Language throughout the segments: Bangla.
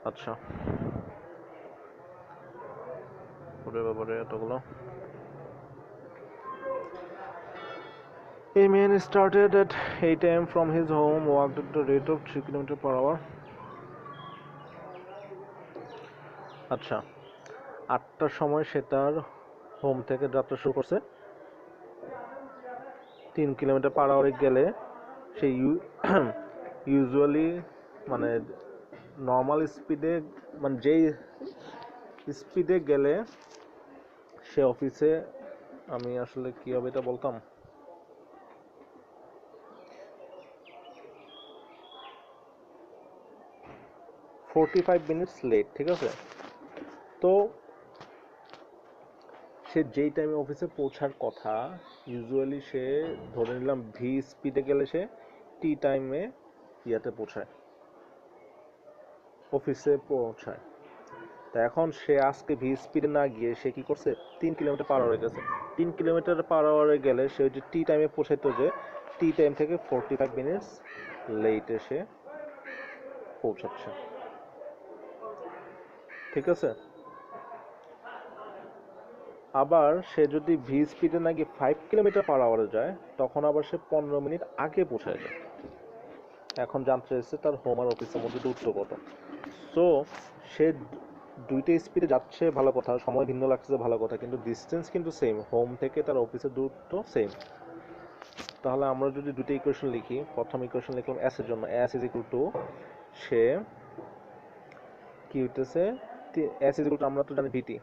আচ্ছা, ওরে বাবারে এতগুলো। A man started at 8 a.m. from his home, walked at the rate of 3 kilometers per hour. আচ্ছা, 8টার সময় সে তার হোম থেকে যাত্রা শুরু করছে। 3 কিলোমিটার পার আওয়ারে গেলে সে ইউজুয়ালি মানে নর্মাল স্পিডে, মানে যেই স্পিডে গেলে সে অফিসে, আমি আসলে কীভাবে এটা বলতাম, 45 মিনিটস লেট, ঠিক আছে? তো সে যেই টাইমে অফিসে পৌঁছার কথা, ইউজুয়ালি সে ধরে নিলাম ভি স্পিডে গেলে সে টি টাইমে ইয়াতে পৌঁছায়, অফিসে পৌঁছায়। তা এখন সে আজকে ভি স্পিডে না গিয়ে সে কি করছে, 3 কিলোমিটার পার আওয়ারে গেছে। 3 কিলোমিটার পার আওয়ারে গেলে সে যে টি টাইমে পৌঁছাইতো, যে টি টাইম থেকে 45 মিনিটস লেটে সে পৌঁছাচ্ছে, ঠিক আছে? আবার সে যদি ভি স্পিডে না গিয়ে 5 কিলোমিটার পার আওয়ারে যায়, তখন আবার সে 15 মিনিট আগে পৌঁছায় যায়। এখন জানতে চাইছে তার হোম আর অফিসের মধ্যে দূরত্ব কত। সো সে দুইটা স্পিডে যাচ্ছে, ভালো কথা, সময় ভিন্ন লাগছে ভালো কথা, কিন্তু ডিস্টেন্স কিন্তু সেম, হোম থেকে তার অফিসের দূরত্ব সেম। তাহলে আমরা যদি দুটো ইকুয়েশন লিখি, প্রথম ইকুয়েশন লিখলাম এস এর জন্য, এস ইজ ইকুয়াল টু, সে কি হইতেছে, এস ইজ ইকুয়াল টু, আমরা তো জানি ভিটি,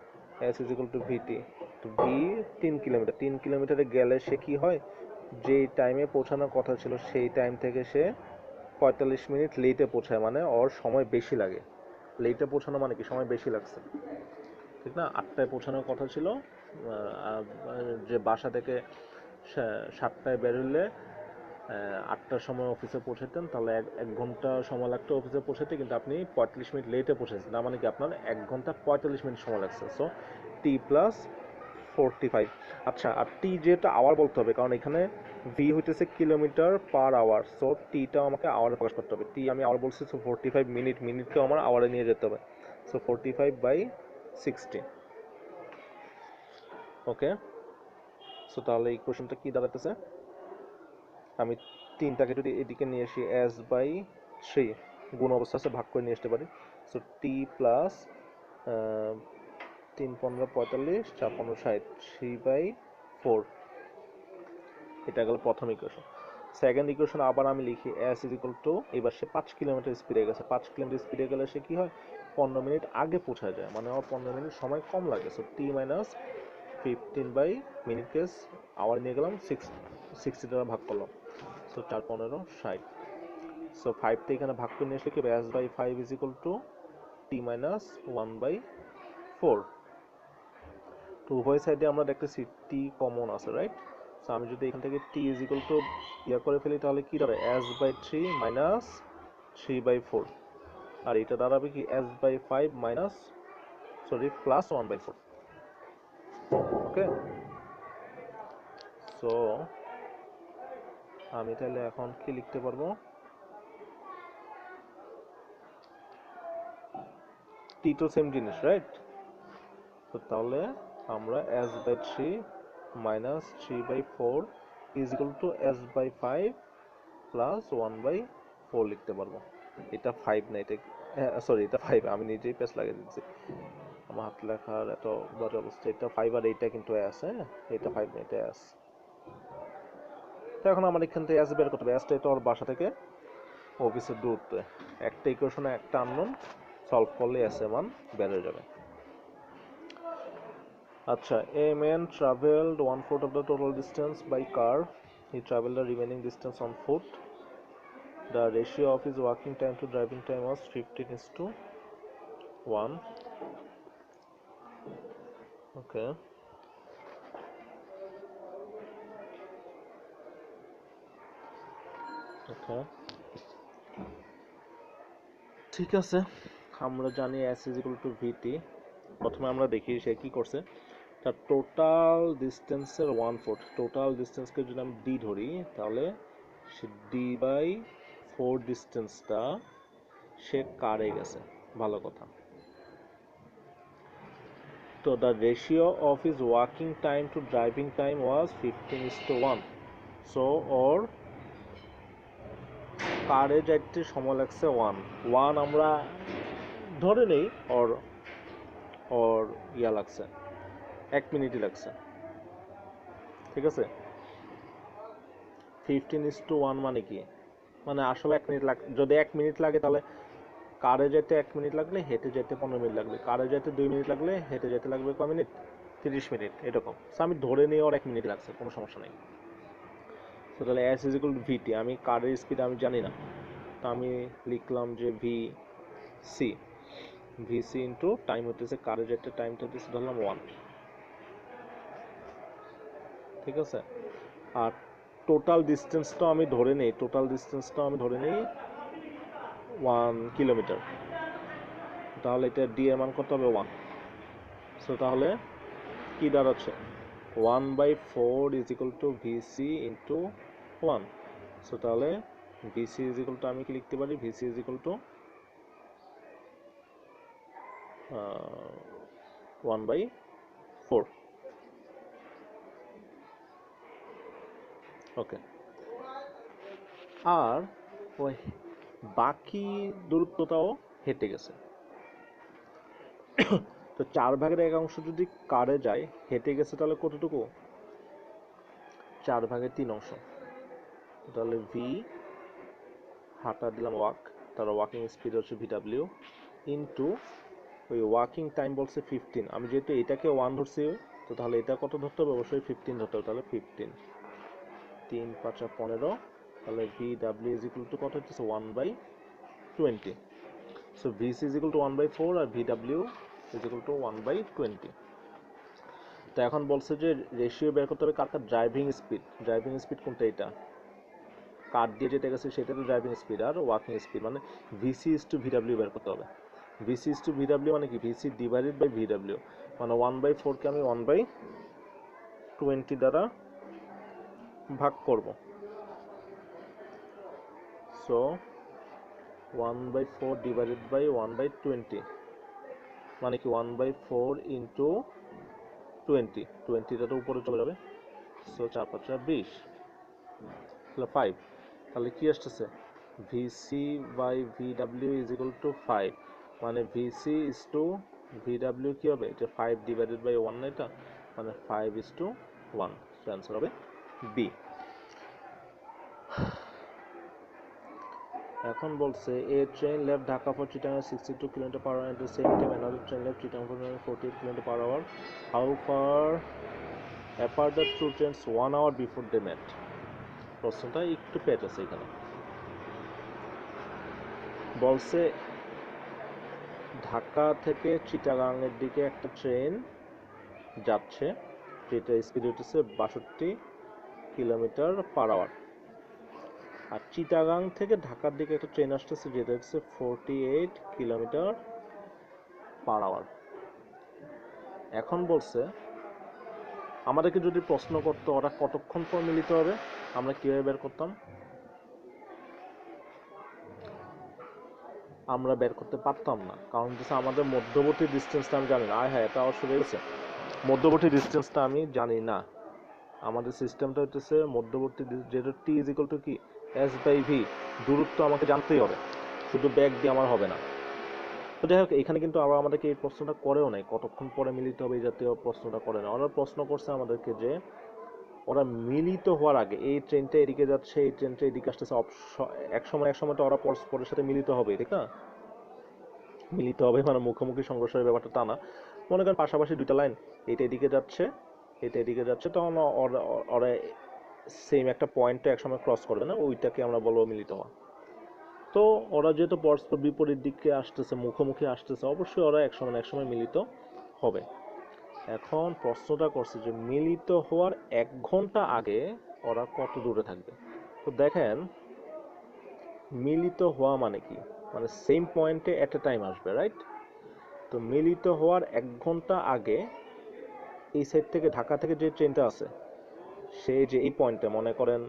এস ইজ ইকুয়াল টু ভিটি। তো ভি 3 কিলোমিটার, 3 কিলোমিটারে গেলে সে কি হয়, যেই টাইমে পৌঁছানোর কথা ছিল সেই টাইম থেকে সে 45 মিনিট লেটে পৌঁছায়, মানে ওর সময় বেশি লাগে। লেটে পৌঁছানো মানে কি, সময় বেশি লাগছে, ঠিক না? 8টায় পৌঁছানোর কথা ছিল, যে বাসা থেকে 7টায় বেরোলে 8টার সময় অফিসে পৌঁছাতেন, তাহলে এক ঘন্টা সময় লাগতো অফিসে পৌঁছাতে, কিন্তু আপনি 45 মিনিট লেটে পৌঁছেছেন, তার মানে কি আপনার 1 ঘন্টা 45 মিনিট সময় লাগছে। সো টি প্লাস 45। আচ্ছা, আর টি যেটা আওয়ার বলতে হবে, কারণ এখানে ভি হইতেছে কিলোমিটার পার আওয়ার, সো টিটাও আমাকে আওয়ারে প্রকাশ করতে হবে। টি আমি আওয়ার বলছি, সো 45 মিনিট, মিনিটকেও আমার আওয়ারে নিয়ে যেতে হবে। সো 45/60। ওকে, সো তাহলে এই কোশ্চেনটা কি দাঁড়াতেছে, আমি 3টাকে যদি এদিকে নিয়ে আসি, এস বাই 3 গুণ অবস্থা আছে, ভাগ করে নিয়ে আসতে পারি। সো টি প্লাস 3 15 45 4 15 60, 3/4। এটা গেল প্রথম ইকুয়েশন। সেকেন্ড ইকুয়েশন আবার আমি লিখি, এস ইজ ইকুয়াল টু, এবার সে 5 কিলোমিটার স্পিডে গেছে, 5 কিলোমিটার স্পিডে গেলে সে কি হয়, 15 মিনিট আগে পৌঁছায় যায়, মানে আমার 15 মিনিট সময় কম লাগে। So T minus 15 by minute কেস আওয়ার নিয়ে গেলাম, 60 দ্বারা ভাগ করলাম। সো 4 15 60। সো 5টা এখানে ভাগ করে নিয়ে আসলে কি, S by 5 is equal to T minus 1/4। তো উভয় সাইডে আমরা দেখতেছি টি কমন আছে, রাইট? সো আমি যদি এখান থেকে টি ইজ ইকুয়াল টু ইয়া করে ফেলি, তাহলে কি দাঁড়াবে, এস বাই 3 মাইনাস 3/4। আর এটা দাঁড়াবে কি, S by 5 minus, sorry, plus 1/4। Okay, so আমি তাহলে এখন কি লিখতে পারবো, টি তো সেম জিনিস, রাইট? তো তাহলে আমরা S by 3 minus 3/4 is equal to S by 5 plus 1/4 লিখতে পারবো। এটা 5 না, এটা সরি, এটা 5, আমি নিজেই পেস লাগিয়ে দিচ্ছি, আমার হাত লেখার এত বাজে অবস্থা। এটা 5 আর এইটা কিন্তু এস, হ্যাঁ, এটা 5 না, এটা এস। তো এখন আমার এখান থেকে এস বের করতে হবে, এসটা এটা ওর বাসা থেকে অফিসের দূরত্ব। একটা ইকুয়েশনে একটা আননোন, সলভ করলে এস এর মান বের হয়ে যাবে। আচ্ছা, a man traveled 1/4 of the total distance by car. He traveled the remaining distance on foot. The ratio of his walking time to driving time was 15:1. Okay. Okay. ঠিক আছে, আমরা জানি s is equal to vt। প্রথমে আমরা দেখি সে কি করছে, তার টোটাল ডিস্টেন্সের 1/4, টোটাল ডিস্টেন্সকে যদি আমি d ধরি, তাহলে সে d/4 ডিস্টেন্সটা সে কারে গেছে, ভালো কথা। তো the ratio of his walking time to driving time was 15:1. So ওর কারে যাইতে সময় লাগছে 1 আমরা ধরে নেই, ওর ওর ইয়া লাগছে 1 মিনিটই লাগছে, ঠিক আছে। 15:1 মানে কি, মানে আসলে 1 মিনিট যদি 1 মিনিট লাগে তাহলে কারে যেতে 1 মিনিট লাগলে হেঁটে যেতে 15 মিনিট লাগবে, কারে যেতে 2 মিনিট লাগলে হেঁটে যেতে লাগবে কয় মিনিট, 30 মিনিট এরকম। আমি ধরে নিয়ে ওর 1 মিনিট লাগছে, কোনো সমস্যা নেই। তো তাহলে এস ইজ ইকুয়াল টু ভিটি, আমি কারের স্পিড আমি জানি না, তো আমি লিখলাম যে ভিসি ইন্টু টাইম হতেছে, কারের যেতে টাইমটা হতেছে ধরলাম 1, ঠিক আছে। আর টোটাল ডিস্টেন্সটা আমি ধরে নেই 1 কিলোমিটার, তাহলে এটা ডি এর মান কত হবে 1। সো তাহলে কি দাঁড়াচ্ছে 1/4 is equal two VC into 1। So তাহলে ভিসি ইজ ইকুয়াল টু আমি কি লিখতে পারি, ভিসি ইজ ইকুয়াল টু 1/4। ওকে, আর ওই বাকি দূরত্বটাও হেঁটে গেছে। তো 4/1 যদি কারে যায়, হেঁটে গেছে তাহলে কতটুকু, 4/3 তাহলে ভি হাঁটা দিলাম ওয়াক, তার ওয়াকিং স্পিড হচ্ছে ভিডাব্লিউ ইন্টু ওই ওয়াকিং টাইম বলছে 15, আমি যেহেতু এটাকে 1 ধরছি, তো তাহলে এটা কত ধরতে হবে, অবশ্যই 15 ধরতে হবে। তাহলে 15 3 5 15, তাহলে ভিডাব্লিউ ইজ ইকুয়াল টু কত হচ্ছে 1/20। So VC is equal to 1/4 আর ভিডাব্লিউ ইজ ইকুয়াল টু 1/20। তো এখন বলছে যে রেশিও বের করতে হবে কার ড্রাইভিং স্পিড কোনটা, এটা কার দিয়ে যেতে গেছে সেটা তো driving speed, are walking speed মানে ভিসি ইজ টু ভিডাব্লিউ বের করতে হবে। ভিসি ইজ টু ভিডাব্লিউ মানে কি, ভিসি ডিভাইডেড বাই ভিডাব্লিউ, মানে 1/4কে আমি 1/20 দ্বারা ভাগ করব। সো 1/4 ডিভাইডেড বাই 1/20 মানে কি 1/4 ইন্টু 20টা তো উপরে চলে যাবে। সো 4 5 20, তাহলে 5, তাহলে কি আসতেছে VC by VW is equal to 5, মানে ভিসি ইজ টু ভিডাব্লিউ কি হবে, এটা 5 ডিভাইডেড বাই 1 না, এটা মানে 5:1। সো অ্যান্সার হবে বি। এখন বলছে a train left Dhaka for Chittagong 62 kilometre per hour, at the same time another train left Chittagong for 48 kilometre per hour, how far apart the two trains 1 hour before they met. প্রশ্নটা একটু পেট আছে এখানে। বলছে ঢাকা থেকে চিটাগাংয়ের দিকে একটা ট্রেন যাচ্ছে, যেটা স্পিড হচ্ছে 62 কিলোমিটার পার আওয়ার, আর চিটাগাং থেকে ঢাকার দিকে একটা ট্রেন আসতেছে যেটা হচ্ছে 48 কিলোমিটার পার আওয়ার। এখন বলছে আমাদেরকে যদি প্রশ্ন করতো ওরা কতক্ষণ পর মিলিত হবে, আমরা কিভাবে বের করতাম, আমরা বের করতে পারতাম না, কারণ হচ্ছে আমাদের মধ্যবর্তী ডিস্টেন্সটা আমি জানি না। হ্যাঁ, এটা অবশ্যই গেছে, মধ্যবর্তী ডিস্টেন্সটা আমি জানি না। আমাদের সিস্টেমটা হচ্ছে মধ্যবর্তী, যেটা টি ইজ ইকুয়াল টু কি এস বাই ভি, দূরত্ব আমাকে জানতেই হবে, শুধু ব্যাগ দিয়ে আমার হবে না। তো যাই হোক, এখানে কিন্তু আবার আমাদেরকে এই প্রশ্নটা করেও নাই, কতক্ষণ পরে মিলিত হবে এই জাতীয় প্রশ্নটা করে না। ওরা প্রশ্ন করছে আমাদেরকে যে ওরা মিলিত হওয়ার আগে, এই ট্রেনটা এদিকে যাচ্ছে, এই ট্রেনটা এদিকে আসতেছে, এক সময় তো ওরা পরস্পরের সাথে মিলিত হবে, ঠিক না? মিলিত হবে মানে মুখোমুখি সংঘর্ষের ব্যাপারটা তা না। মনে করেন পাশাপাশি দুইটা লাইন, এটা এদিকে যাচ্ছে, এটা এদিকে যাচ্ছে, তখন ওরা সেম একটা পয়েন্টে একসময় ক্রস করবে না, ওইটাকে আমরা বলবো মিলিত হওয়া। তো ওরা যেহেতু পরস্পর বিপরীত দিকে আসতেছে, মুখোমুখি আসতেছে, অবশ্যই ওরা একসময় মিলিত হবে। এখন প্রশ্নটা করছে যে মিলিত হওয়ার 1 ঘন্টা আগে ওরা কত দূরে থাকবে। তো দেখেন, মিলিত হওয়া মানে কি, মানে সেম পয়েন্টে এট এ টাইম আসবে, রাইট? তো মিলিত হওয়ার 1 ঘন্টা আগে এই সাইড থেকে, ঢাকা থেকে যে ট্রেনটা আছে, সে যে এই পয়েন্টে মনে করেন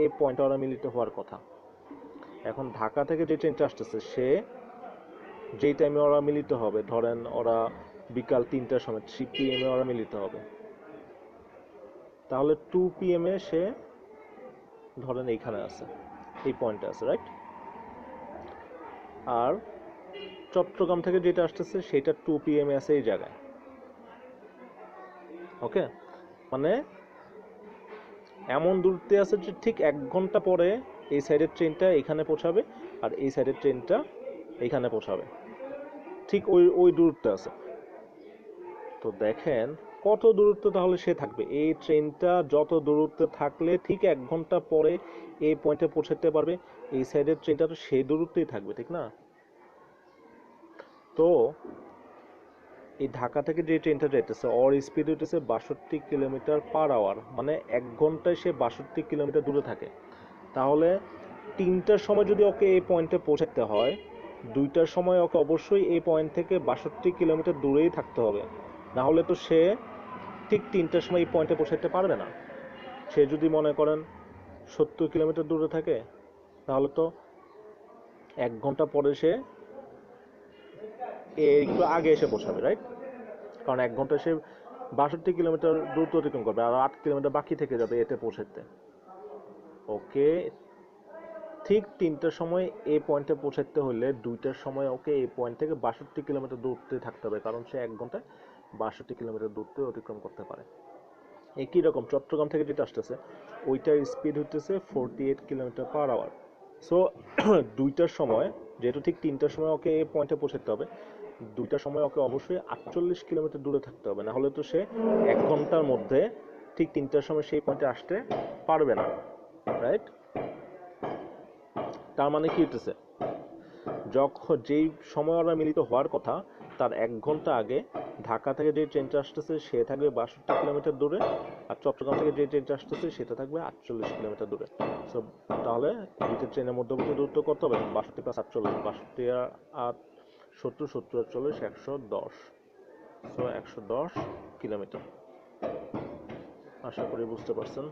এই পয়েন্টে ওরা মিলিত হওয়ার কথা। এখন ঢাকা থেকে যে ট্রেনটা আসতেছে সে যেই টাইমে ওরা মিলিত হবে, ধরেন ওরা বিকাল 3টার সময় 3 PM এ ওরা মিলিত হবে, তাহলে 2 PM এ সে ধরেন এইখানে আছে, এই পয়েন্টে আছে, রাইট? আর চট্টগ্রাম থেকে যেটা আসতেছে সেটা 2 PM এ আছে এই জায়গায়। ওকে, মানে এমন দূরত্বে আছে যে ঠিক 1 ঘন্টা পরে এই সাইডের ট্রেনটা এখানে পৌঁছাবে আর এই সাইডের ট্রেনটা এইখানে পৌঁছাবে, ঠিক ওই ওই দূরত্বে আছে। তো দেখেন কত দূরত্ব তাহলে সে থাকবে, এই ট্রেনটা যত দূরত্বে থাকলে ঠিক 1 ঘন্টা পরে এই পয়েন্টে পৌঁছাতে পারবে, এই সাইডের ট্রেনটা তো সেই দূরত্বেই থাকবে, ঠিক না? তো এই ঢাকা থেকে যে ট্রেনটা যাইতেছে ওর স্পিড হইতেছে 62 কিলোমিটার/আওয়ার, মানে 1 ঘন্টায় সে 62 কিলোমিটার দূরে থাকে। তাহলে 3টার সময় যদি ওকে এই পয়েন্টে পৌঁছাতে হয়, 2টার সময় ওকে অবশ্যই এই পয়েন্ট থেকে 62 কিলোমিটার দূরেই থাকতে হবে, না হলে তো সে ঠিক 3টার সময় এই পয়েন্টে পৌঁছাতে পারবে না। সে যদি মনে করেন 70 কিলোমিটার দূরে থাকে, তাহলে তো 1 ঘন্টা পরে সে একটু আগে এসে পৌঁছাবে, রাইট? কারণ 1 ঘন্টা সে 62 কিলোমিটার দূরত্ব অতিক্রম করবে, আর 8 কিলোমিটার বাকি থেকে যাবে এতে পৌঁছাতে। ওকে, ঠিক 3টার সময় এই পয়েন্টে পৌঁছাতে হলে 2টার সময় ওকে এই পয়েন্ট থেকে 62 কিলোমিটার দূরত্বে থাকতে হবে, কারণ সে 1 ঘন্টায় 62 কিলোমিটার দূরত্ব অতিক্রম করতে পারে। একই রকম চট্টগ্রাম থেকে যেটা আসতেছে ওইটার স্পিড হইতেছে 48 কিলোমিটার/আওয়ার। সো 2টার সময়, যেহেতু ঠিক 3টার সময় ওকে এই পয়েন্টে পৌঁছাতে হবে, 2টার সময় ওকে অবশ্যই 48 কিলোমিটার দূরে থাকতে হবে, না হলে তো সে 1 ঘন্টার মধ্যে ঠিক 3টার সময় সেই পয়েন্টে আসতে পারবে না, রাইট? তার মানে কি হইতেছে, যখন যেই সময় ওরা মিলিত হওয়ার কথা তার 1 ঘন্টা আগে ঢাকা থেকে যে ট্রেনটা আসতেছে সে থাকবে 62 কিলোমিটার দূরে, আর চট্টগ্রাম থেকে যে ট্রেনটা আসতেছে সেটা থাকবে 48 কিলোমিটার দূরে। সো তাহলে দুইটা ট্রেনের মধ্যবর্তী দূরত্ব কত হবে? 62 + 48, 62 আর 70, 70 আর 40, 110। So 110 kilometre. আশা করি বুঝতে পারছেন।